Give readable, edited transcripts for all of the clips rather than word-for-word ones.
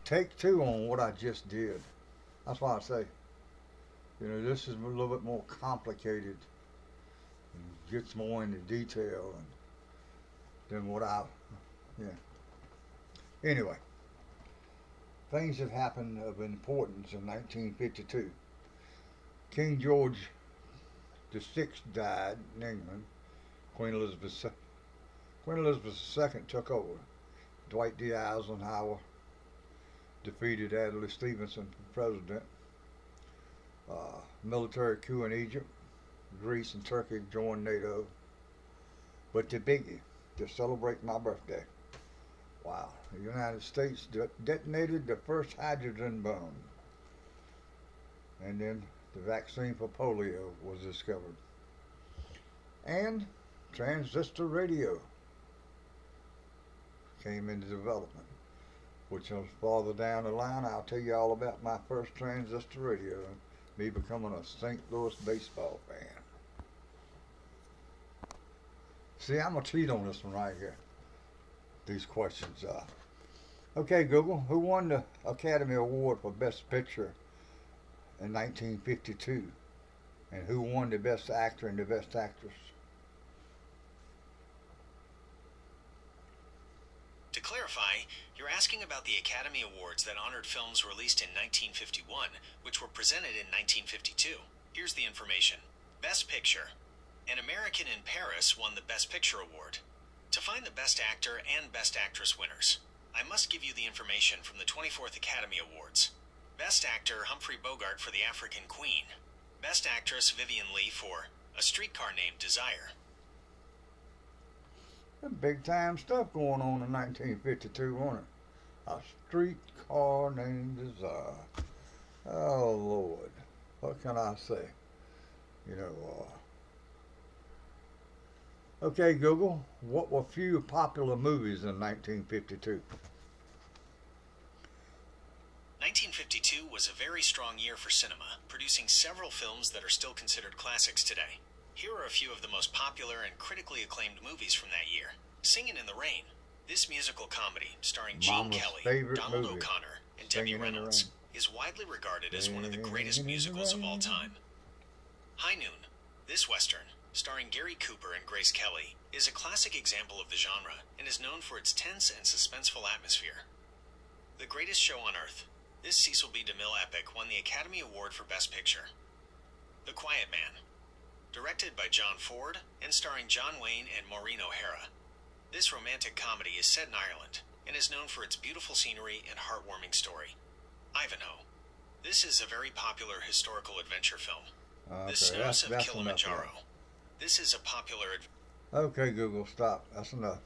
take two on what I just did. That's why I say, this is a little bit more complicated and gets more into detail than what I, yeah. Anyway, things that happened of importance in 1952. King George VI died in England. Queen Elizabeth II took over. Dwight D. Eisenhower defeated Adlai Stevenson for president. Military coup in Egypt. Greece and Turkey joined NATO. But the biggie, to celebrate my birthday. Wow. The United States detonated the first hydrogen bomb. And then the vaccine for polio was discovered. And transistor radio came into development, which is farther down the line. I'll tell you all about my first transistor radio and me becoming a St. Louis baseball fan. See, I'm going to cheat on this one right here. These questions. Okay, Google, who won the Academy Award for Best Picture in 1952? And who won the Best Actor and the Best Actress? To clarify, you're asking about the Academy Awards that honored films released in 1951, which were presented in 1952. Here's the information. Best Picture. An American in Paris won the Best Picture Award. To find the Best Actor and Best Actress winners, I must give you the information from the 24th Academy Awards. Best Actor Humphrey Bogart for The African Queen. Best Actress Vivien Leigh for A Streetcar Named Desire. Big time stuff going on in 1952, wasn't it? A Streetcar Named Desire. Oh, Lord. What can I say? Okay, Google, what were few popular movies in 1952? 1952 was a very strong year for cinema, producing several films that are still considered classics today. Here are a few of the most popular and critically acclaimed movies from that year. Singin' in the Rain. This musical comedy, starring Gene Kelly, Donald O'Connor, and Debbie Reynolds, is widely regarded as one of the greatest musicals of all time. High Noon. This western, starring Gary Cooper and Grace Kelly, is a classic example of the genre and is known for its tense and suspenseful atmosphere. The Greatest Show on Earth. This Cecil B. DeMille epic won the Academy Award for Best Picture. The Quiet Man. Directed by John Ford and starring John Wayne and Maureen O'Hara. This romantic comedy is set in Ireland and is known for its beautiful scenery and heartwarming story. Ivanhoe. This is a very popular historical adventure film. The Snows of Kilimanjaro. This is a popular... Okay, Google, stop. That's enough.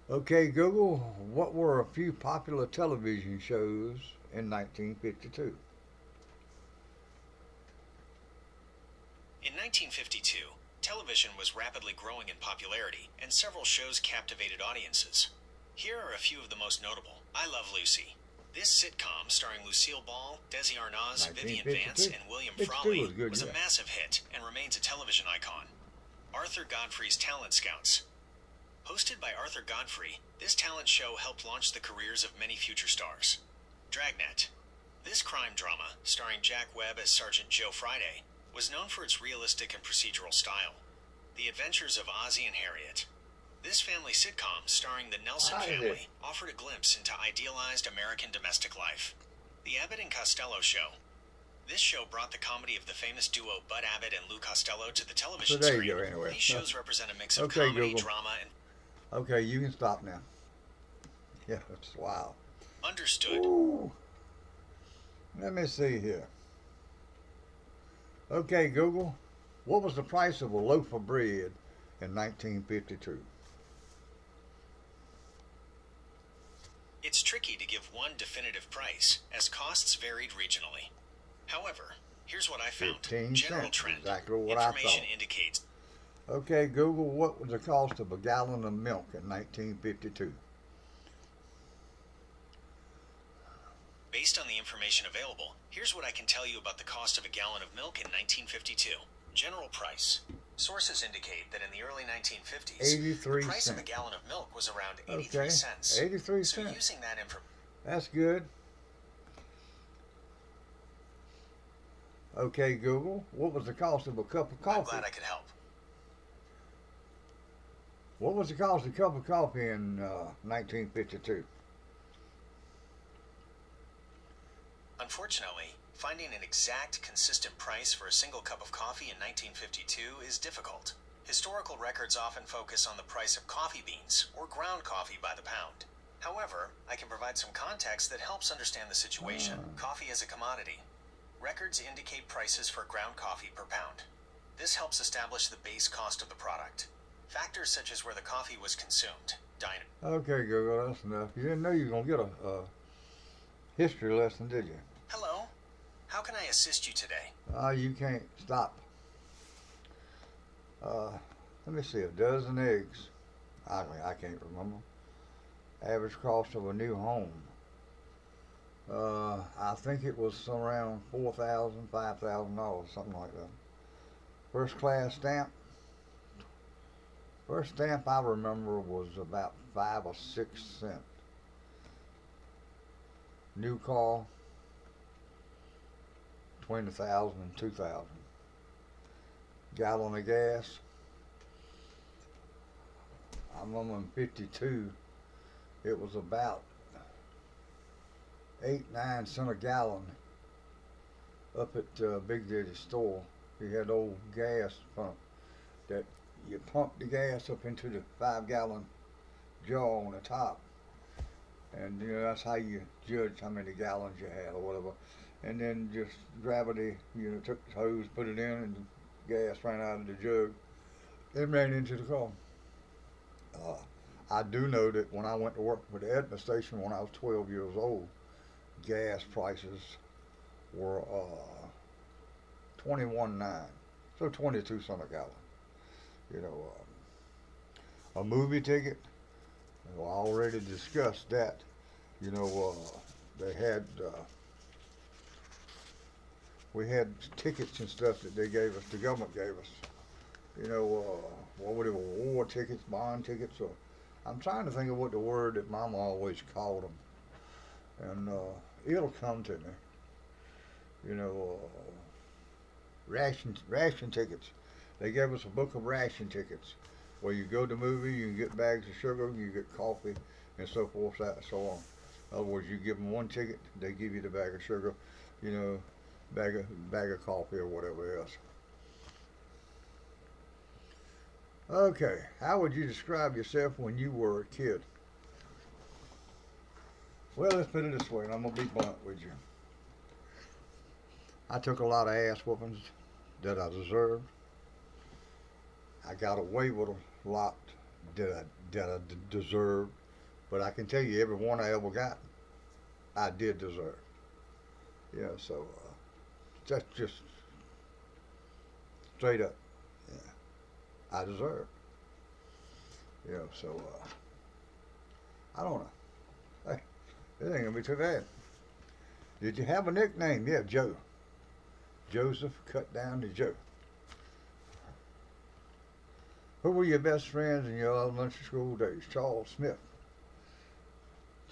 Okay, Google, what were a few popular television shows in 1952? In 1952, television was rapidly growing in popularity, and several shows captivated audiences. Here are a few of the most notable. I Love Lucy. This sitcom, starring Lucille Ball, Desi Arnaz, Vivian Vance, and William Frawley, was a massive hit and remains a television icon. Arthur Godfrey's Talent Scouts. Hosted by Arthur Godfrey, this talent show helped launch the careers of many future stars. Dragnet. This crime drama, starring Jack Webb as Sergeant Joe Friday, was known for its realistic and procedural style. The Adventures of Ozzie and Harriet. This family sitcom, starring the Nelson family, offered a glimpse into idealized American domestic life. The Abbott and Costello Show. This show brought the comedy of the famous duo Bud Abbott and Lou Costello to the television screen. These shows represent a mix of comedy, Google. drama, and... Okay, you can stop now. Yeah, that's wow. Understood. Ooh. Let me see here. Okay, Google, what was the price of a loaf of bread in 1952? It's tricky to give one definitive price, as costs varied regionally. However, here's what I found. 15 General cents, trend. exactly what Information I thought. indicates. Okay, Google, what was the cost of a gallon of milk in 1952? Based on the information available, here's what I can tell you about the cost of a gallon of milk in 1952. General price. Sources indicate that in the early 1950s, the price of a gallon of milk was around 83 cents. 83 So cents. using that information... That's good. Okay, Google, what was the cost of a cup of I'm coffee? glad I could help. What was the cost of a cup of coffee in 1952? Unfortunately, finding an exact, consistent price for a single cup of coffee in 1952 is difficult. Historical records often focus on the price of coffee beans, or ground coffee by the pound. However, I can provide some context that helps understand the situation. Coffee is a commodity. Records indicate prices for ground coffee per pound. This helps establish the base cost of the product. Factors such as where the coffee was consumed, diner. Okay, Google, that's enough. You didn't know you were going to get a history lesson, did you? Hello, how can I assist you today? You can't stop. Uh, Let me see, a dozen eggs. I can't remember. Average cost of a new home. I think it was around $4,000, $5,000, something like that. First class stamp. First stamp I remember was about 5 or 6 cents. New car, between 1,000 and 2,000. Gallon of gas. I remember in '52, it was about 8, 9 cents a gallon up at Big Daddy's store. He had old gas pump that you pump the gas up into the 5 gallon jar on the top, and that's how you judge how many gallons you had or whatever. And then just gravity, took the hose, put it in, and the gas ran out of the jug and ran into the car. Uh, I do know that when I went to work for the Edna station when I was 12 years old, gas prices were 21.9, so 22 cents a gallon. You know, a movie ticket. Well, I already discussed that. They had we had tickets and stuff that they gave us. The government gave us. What were they? War tickets, bond tickets, or I'm trying to think of what the word that Mama always called them, and it'll come to me. You know, ration tickets. They gave us a book of ration tickets where you go to the movie, you can get bags of sugar, you get coffee, and so forth, so on. In other words, you give them one ticket, they give you the bag of sugar, bag of coffee or whatever else. Okay, how would you describe yourself when you were a kid? Well, let's put it this way, and I'm gonna be blunt with you. I took a lot of ass whoopings that I deserved. I got away with a lot that I deserved, but I can tell you every one I ever got, I did deserve. So that's just straight up. Yeah, I deserve. So I don't know. Hey, it ain't gonna be too bad. Did you have a nickname? Yeah, Joe. Joseph cut down to Joe. Who were your best friends in your elementary school days? Charles Smith.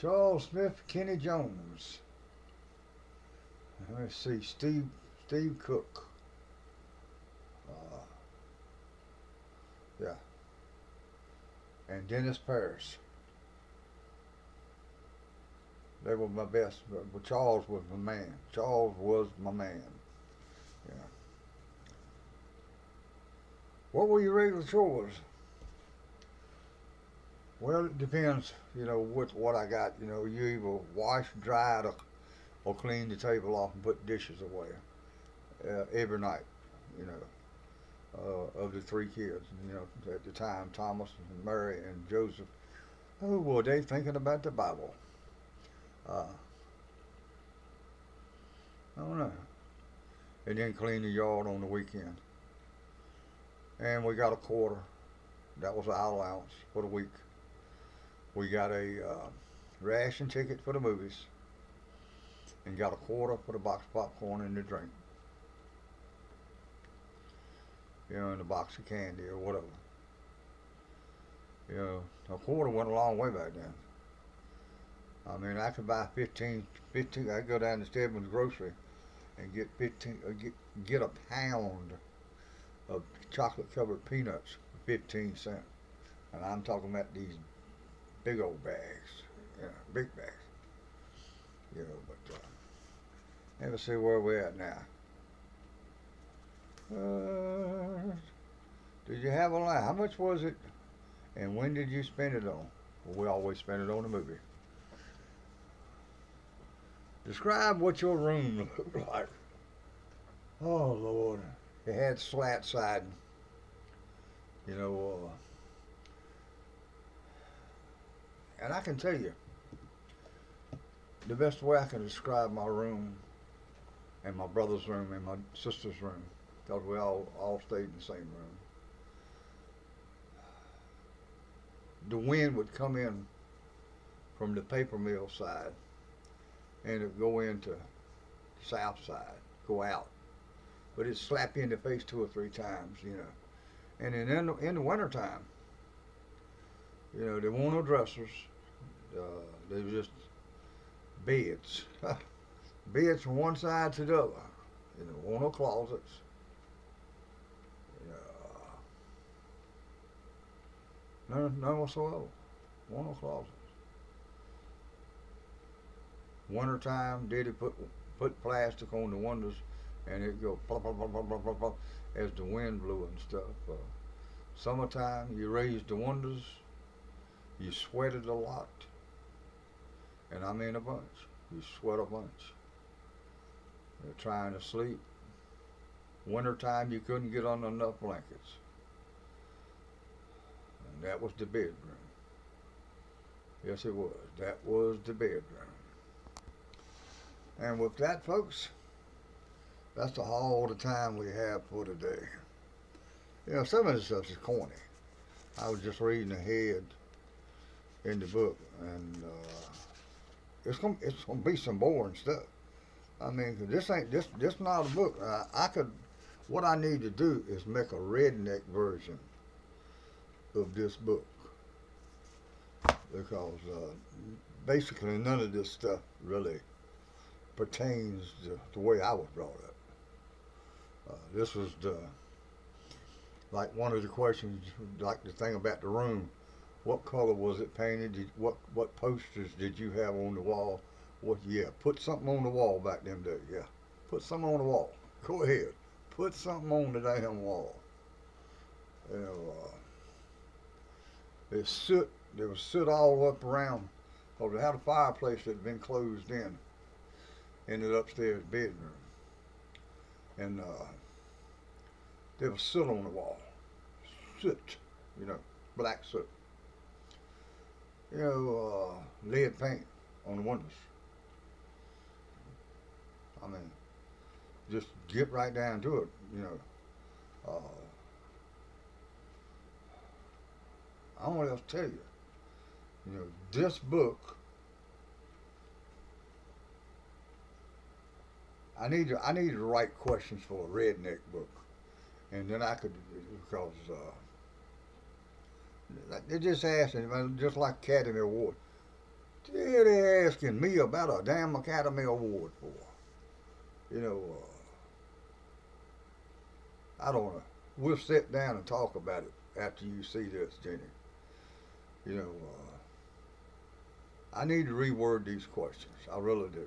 Charles Smith, Kenny Jones. Let's see, Steve Cook. Uh, yeah. And Dennis Paris. They were my best, but Charles was my man. Charles was my man. Yeah. What were your regular chores? Well, it depends, with what I got. You either wash, dry, or clean the table off and put dishes away every night, of the three kids. At the time, Thomas and Mary and Joseph. Oh, were they thinking about the Bible? I don't know. And then clean the yard on the weekend. And we got a quarter. That was our allowance for the week. We got a ration ticket for the movies and got a quarter for the box of popcorn and the drink. And a box of candy or whatever. A quarter went a long way back then. I mean, I could buy 15. I go down to Stedman's Grocery and get 15, get a pound of chocolate covered peanuts for 15 cents. And I'm talking about these big old bags, big bags, but let me see where we're at now. Did you have a line? How much was it? And when did you spend it on? Well, we always spend it on a movie. Describe what your room looked like. Oh Lord, it had slat siding. You know, and I can tell you the best way I can describe my room and my brother's room and my sister's room, because we all stayed in the same room. The wind would come in from the paper mill side, and it'd go into the south side, go out, but it'd slap you in the face 2 or 3 times. And then in the wintertime, there weren't no dressers. They were just beds. Beds from one side to the other. Weren't no closets. None whatsoever. Weren't no closets. Wintertime, did he put plastic on the windows, and it'd go plop, plop, plop, plop, plop, plop, as the wind blew and stuff. Summertime, you raised the windows, you sweated a lot, and I mean a bunch. You sweat a bunch. You're trying to sleep. Wintertime, you couldn't get on enough blankets. And that was the bedroom. Yes, it was. That was the bedroom. And with that, folks, that's all the time we have for today. Some of this stuff is corny. I was just reading ahead in the book, and it's gonna be some boring stuff. I mean, 'cause this not a book. What I need to do is make a redneck version of this book, because basically none of this stuff really pertains to the way I was brought up. This was like one of the questions, like the thing about the room. What color was it painted? What posters did you have on the wall? Put something on the wall back them days. Yeah, put something on the wall. Go ahead, put something on the damn wall. There was soot all up around, because they had a fireplace that had been closed in the upstairs bedroom, and there was soot on the wall. Soot, black soot. Lead paint on the windows. I mean, just get right down to it. I don't know what else to tell you. This book, I need to write questions for a redneck book, and then I could, because they just asking, just like Academy Award. They're asking me about a damn Academy Award for. I don't know. We'll sit down and talk about it after you see this, Jenny. I need to reword these questions. I really do.